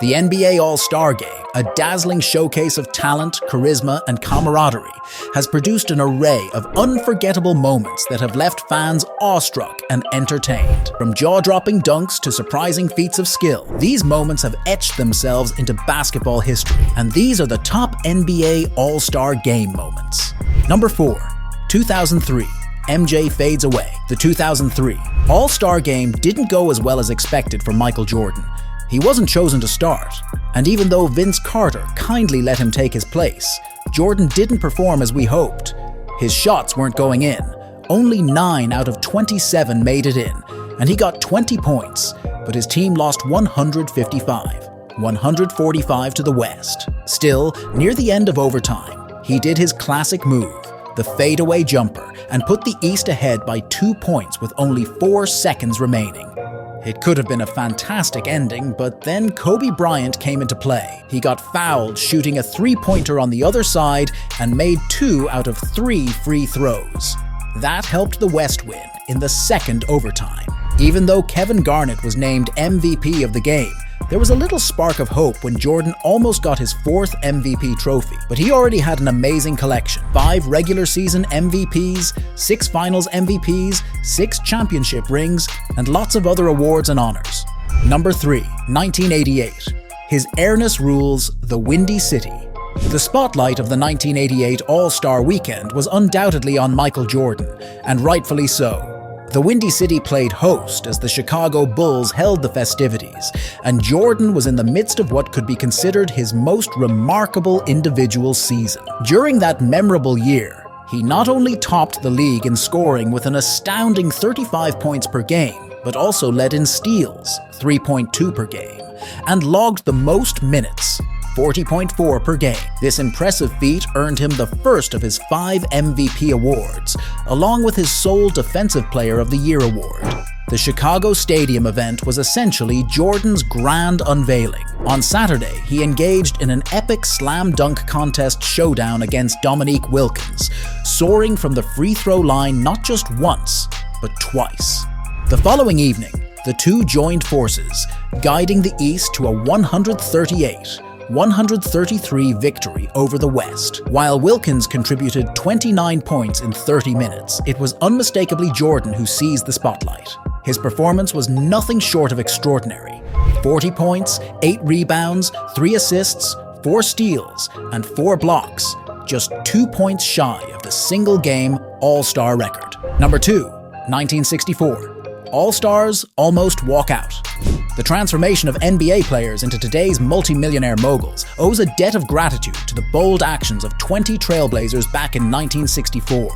The NBA All-Star Game, a dazzling showcase of talent, charisma, and camaraderie, has produced an array of unforgettable moments that have left fans awestruck and entertained. From jaw-dropping dunks to surprising feats of skill, these moments have etched themselves into basketball history, and these are the top NBA All-Star Game moments. Number 4. 2003. MJ fades away. The 2003 All-Star Game didn't go as well as expected for Michael Jordan. He wasn't chosen to start, and even though Vince Carter kindly let him take his place, Jordan didn't perform as we hoped. His shots weren't going in. Only 9 out of 27 made it in, and he got 20 points, but his team lost 145 to the West. Still, near the end of overtime, he did his classic move, the fadeaway jumper, and put the East ahead by 2 points with only 4 seconds remaining. It could have been a fantastic ending, but then Kobe Bryant came into play. He got fouled shooting a three-pointer on the other side and made 2 out of 3 free throws. That helped the West win in the second overtime. Even though Kevin Garnett was named MVP of the game, there was a little spark of hope when Jordan almost got his 4th MVP trophy, but he already had an amazing collection. 5 regular season MVPs, 6 finals MVPs, 6 championship rings, and lots of other awards and honors. Number 3. 1988. His airness rules the Windy City. The spotlight of the 1988 All-Star Weekend was undoubtedly on Michael Jordan, and rightfully so. The Windy City played host as the Chicago Bulls held the festivities, and Jordan was in the midst of what could be considered his most remarkable individual season. During that memorable year, he not only topped the league in scoring with an astounding 35 points per game, but also led in steals, 3.2 per game, and logged the most minutes, 40.4 per game. This impressive feat earned him the first of his 5 MVP awards, along with his sole Defensive Player of the Year award. The Chicago Stadium event was essentially Jordan's grand unveiling. On Saturday, he engaged in an epic slam dunk contest showdown against Dominique Wilkins, soaring from the free throw line not just once, but twice. The following evening, the two joined forces, guiding the East to a 133 victory over the West. While Wilkins contributed 29 points in 30 minutes, it was unmistakably Jordan who seized the spotlight. His performance was nothing short of extraordinary. 40 points, 8 rebounds, 3 assists, 4 steals, and 4 blocks, just 2 points shy of the single-game All-Star record. Number 2. 1964. All-Stars almost walk out. The transformation of NBA players into today's multi-millionaire moguls owes a debt of gratitude to the bold actions of 20 trailblazers back in 1964.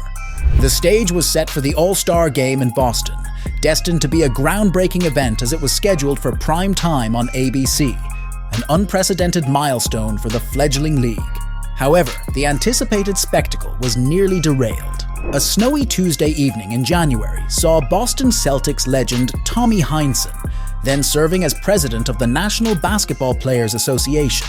The stage was set for the All-Star Game in Boston, destined to be a groundbreaking event as it was scheduled for prime time on ABC, an unprecedented milestone for the fledgling league. However, the anticipated spectacle was nearly derailed. A snowy Tuesday evening in January saw Boston Celtics legend Tommy Heinsohn, then serving as president of the National Basketball Players Association,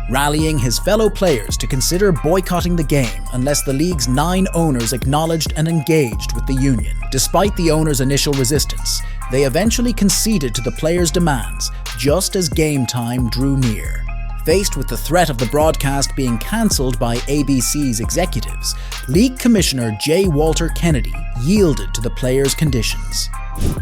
rallying his fellow players to consider boycotting the game unless the league's 9 owners acknowledged and engaged with the union. Despite the owners' initial resistance, they eventually conceded to the players' demands just as game time drew near. Faced with the threat of the broadcast being cancelled by ABC's executives, League Commissioner J. Walter Kennedy yielded to the players' conditions.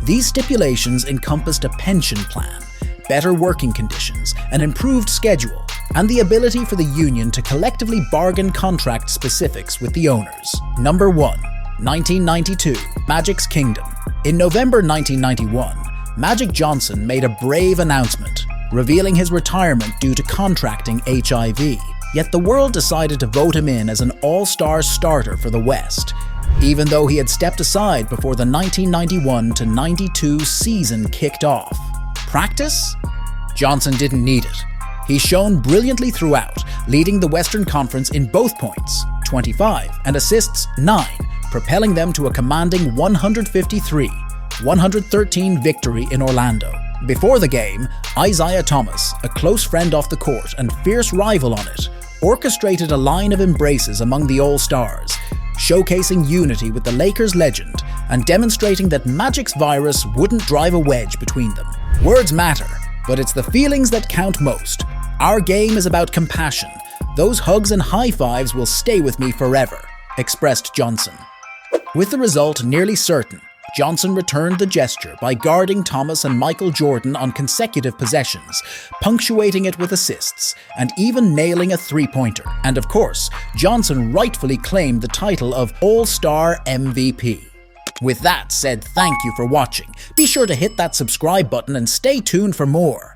These stipulations encompassed a pension plan, better working conditions, an improved schedule, and the ability for the union to collectively bargain contract specifics with the owners. Number 1. 1992. Magic's Kingdom. In November 1991, Magic Johnson made a brave announcement, revealing his retirement due to contracting HIV. Yet the world decided to vote him in as an all-star starter for the West, even though he had stepped aside before the 1991-92 season kicked off. Practice? Johnson didn't need it. He shone brilliantly throughout, leading the Western Conference in both points, 25, and assists, 9, propelling them to a commanding 153-113 victory in Orlando. Before the game, Isaiah Thomas, a close friend off the court and fierce rival on it, orchestrated a line of embraces among the All-Stars, showcasing unity with the Lakers legend and demonstrating that Magic's virus wouldn't drive a wedge between them. Words matter, But it's the feelings that count most. Our game is about compassion. Those hugs and high fives will stay with me forever, expressed Johnson. With the result nearly certain, Johnson returned the gesture by guarding Thomas and Michael Jordan on consecutive possessions, punctuating it with assists, and even nailing a three-pointer. And of course, Johnson rightfully claimed the title of All-Star MVP. With that said, thank you for watching. Be sure to hit that subscribe button and stay tuned for more.